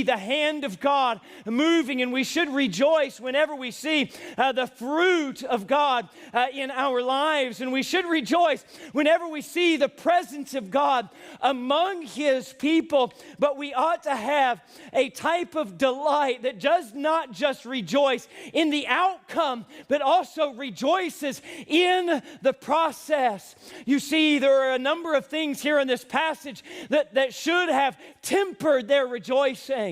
the hand of God moving, and we should rejoice whenever we see the fruit of God in our lives, and we should rejoice whenever we see the presence of God among His people. But we ought to have a type of delight that does not just rejoice in the outcome, but also rejoices in the process. You see, there are a number of things here in this passage that should have tempered their rejoicing.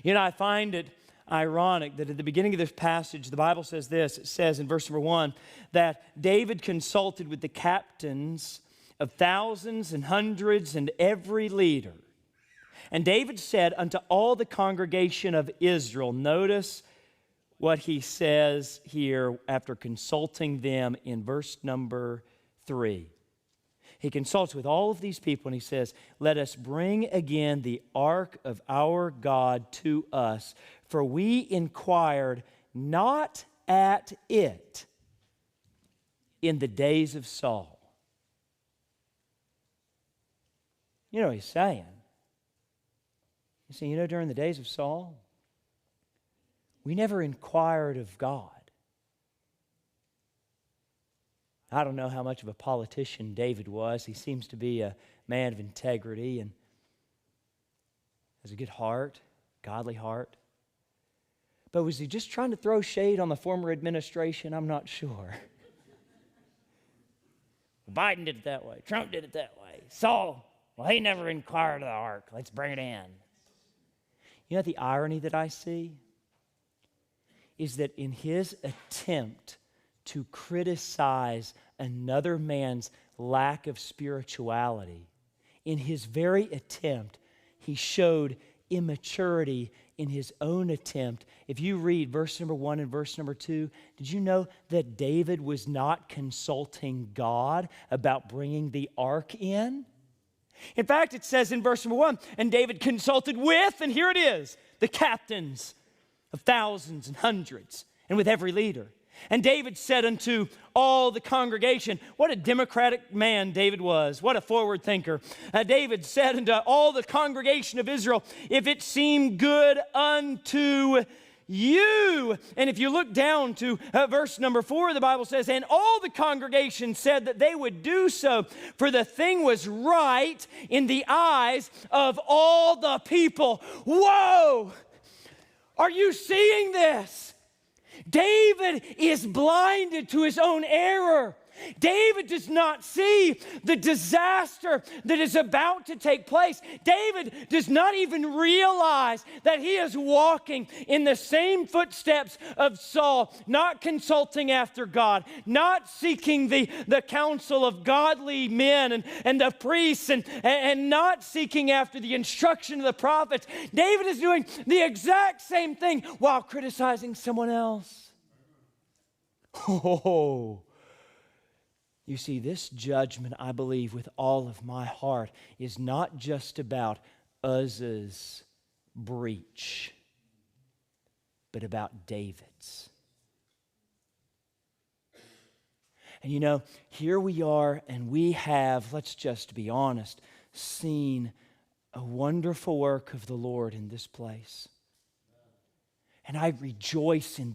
You know, I find it ironic that at the beginning of this passage, the Bible says this. It says in verse number 1 that David consulted with the captains of thousands and hundreds and every leader. And David said unto all the congregation of Israel, notice what he says here after consulting them in verse number 3. He consults with all of these people and he says, let us bring again the ark of our God to us, for we inquired not at it in the days of Saul. You know what he's saying? He's saying, during the days of Saul, we never inquired of God. I don't know how much of a politician David was. He seems to be a man of integrity and has a good heart, godly heart. But was he just trying to throw shade on the former administration? I'm not sure. Biden did it that way. Trump did it that way. Saul, well, he never inquired of the ark. Let's bring it in. You know the irony that I see? Is that in his attempt to criticize another man's lack of spirituality, in his very attempt, he showed immaturity in his own attempt. If you read verse number 1 and verse number 2, did you know that David was not consulting God about bringing the ark in? In fact, it says in verse number 1, and David consulted with, and here it is, the captains of thousands and hundreds, and with every leader. And David said unto all the congregation, what a democratic man David was. What a forward thinker. David said unto all the congregation of Israel, if it seem good unto you. And if you look down to verse number 4, the Bible says, and all the congregation said that they would do so, for the thing was right in the eyes of all the people. Whoa! Are you seeing this? David is blinded to his own error. David does not see the disaster that is about to take place. David does not even realize that he is walking in the same footsteps of Saul, not consulting after God, not seeking the counsel of godly men and the priests, and not seeking after the instruction of the prophets. David is doing the exact same thing while criticizing someone else. Oh, you see, this judgment, I believe with all of my heart, is not just about Uzzah's breach, but about David's. And here we are, and we have, let's just be honest, seen a wonderful work of the Lord in this place. And I rejoice in that.